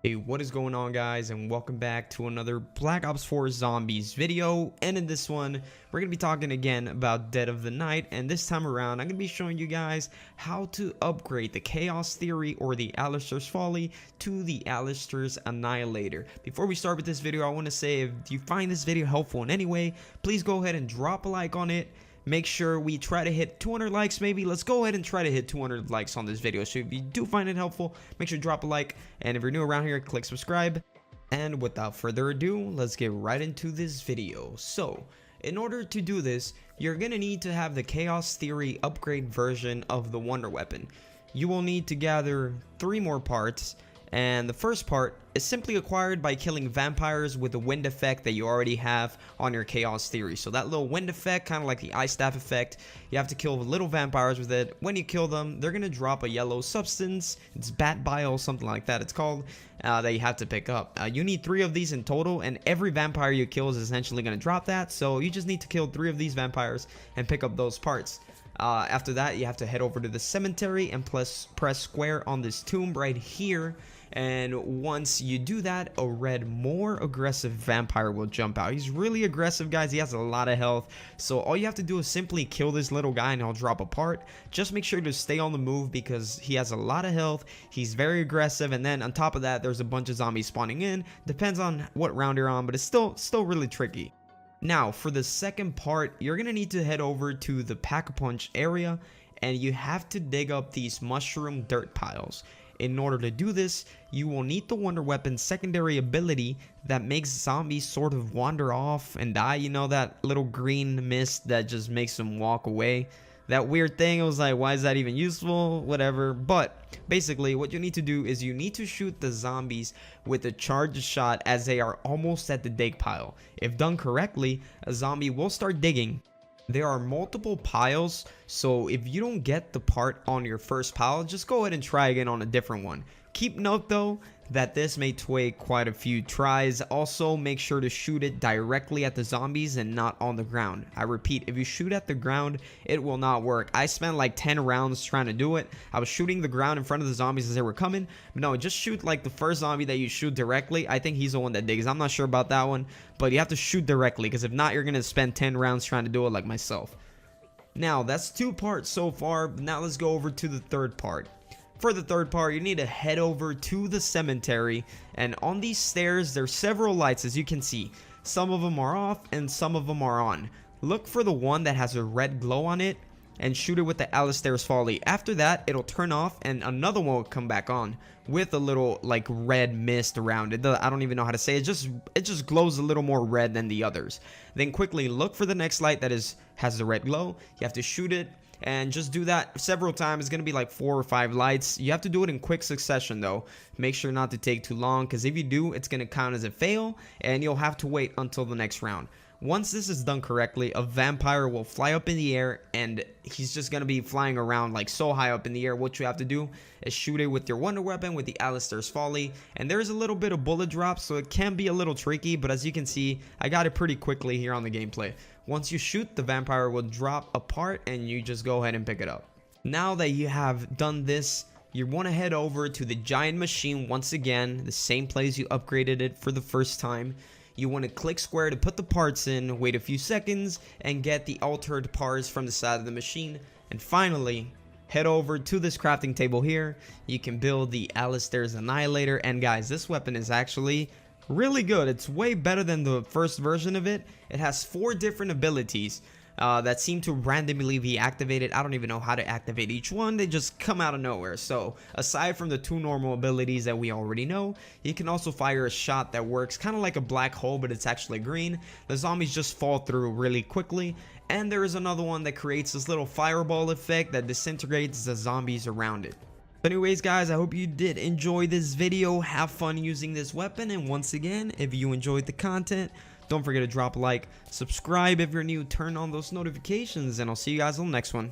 Hey, what is going on, guys, and welcome back to another Black Ops 4 Zombies video. And in this one, we're going to be talking again about Dead of the Night, and this time around I'm going to be showing you guys how to upgrade the Chaos Theory or the Alistair's Folly to the Alistair's Annihilator. Before we start with this video, I want to say, if you find this video helpful in any way, please go ahead and drop a like on it. Make sure we try to hit 200 likes maybe. Let's go ahead and try to hit 200 likes on this video. So if you do find it helpful, make sure to drop a like. And if you're new around here, click subscribe. And without further ado, let's get right into this video. So in order to do this, you're going to need to have the Chaos Theory upgrade version of the Wonder Weapon. You will need to gather 3 more parts. And the first part is simply acquired by killing vampires with the wind effect that you already have on your Chaos Theory. So that little wind effect, kind of like the ice staff effect, you have to kill little vampires with it. When you kill them, they're going to drop a yellow substance. It's bat bile, something like that it's called, that you have to pick up. You need 3 of these in total, and every vampire you kill is essentially going to drop that. So you just need to kill 3 of these vampires and pick up those parts. After that, you have to head over to the cemetery and press square on this tomb right here. And once you do that, a red, more aggressive vampire will jump out. He's really aggressive, guys. He has a lot of health. So all you have to do is simply kill this little guy and he'll drop a part. Just make sure to stay on the move because he has a lot of health. He's very aggressive. And then on top of that, there's a bunch of zombies spawning in. Depends on what round you're on, but it's still really tricky. Now, for the second part, you're going to need to head over to the Pack-a-Punch area, and you have to dig up these mushroom dirt piles. In order to do this, you will need the Wonder Weapon's secondary ability that makes zombies sort of wander off and die. You know, that little green mist that just makes them walk away. That weird thing, I was like, why is that even useful? Whatever. But basically, what you need to do is you need to shoot the zombies with a charged shot as they are almost at the dig pile. If done correctly, a zombie will start digging. There are multiple piles, so if you don't get the part on your first pile, just go ahead and try again on a different one. Keep note though that this may take quite a few tries. Also, make sure to shoot it directly at the zombies and not on the ground. I repeat, if you shoot at the ground, it will not work. I spent like 10 rounds trying to do it. I was shooting the ground in front of the zombies as they were coming. But no, just shoot like the first zombie that you shoot directly. I think he's the one that digs. I'm not sure about that one, but you have to shoot directly because if not, you're going to spend 10 rounds trying to do it like myself. Now, that's 2 parts so far. Now let's go over to the third part. For the third part, you need to head over to the cemetery, and on these stairs there's several lights, as you can see. Some of them are off and some of them are on. Look for the one that has a red glow on it and shoot it with the Alistair's Folly. After that, it'll turn off and another one will come back on with a little like red mist around it. I don't even know how to say it. It just glows a little more red than the others. Then quickly look for the next light that has the red glow. You have to shoot it and just do that several times. It's gonna be like 4 or 5 lights. You have to do it in quick succession though. Make sure not to take too long, because if you do, it's gonna count as a fail and you'll have to wait until the next round. Once this is done correctly, a vampire will fly up in the air and he's just going to be flying around like so high up in the air. What you have to do is shoot it with your Wonder Weapon with the Alistair's Folly. And there's a little bit of bullet drop, so it can be a little tricky, but as you can see, I got it pretty quickly here on the gameplay. Once you shoot, the vampire will drop a part and you just go ahead and pick it up. Now that you have done this, you want to head over to the giant machine once again, the same place you upgraded it for the first time. You want to click square to put the parts in, wait a few seconds, and get the altered parts from the side of the machine. And finally, head over to this crafting table here. You can build the Alistair's Annihilator. And guys, this weapon is actually really good. It's way better than the first version of it. It has 4 different abilities that seem to randomly be activated. I don't even know how to activate each one. They just come out of nowhere. So aside from the 2 normal abilities that we already know, you can also fire a shot that works kind of like a black hole, but it's actually green. The zombies just fall through really quickly. And there is another one that creates this little fireball effect that disintegrates the zombies around it. But anyways, guys, I hope you did enjoy this video. Have fun using this weapon. And once again, if you enjoyed the content, don't forget to drop a like, subscribe if you're new, turn on those notifications, and I'll see you guys on the next one.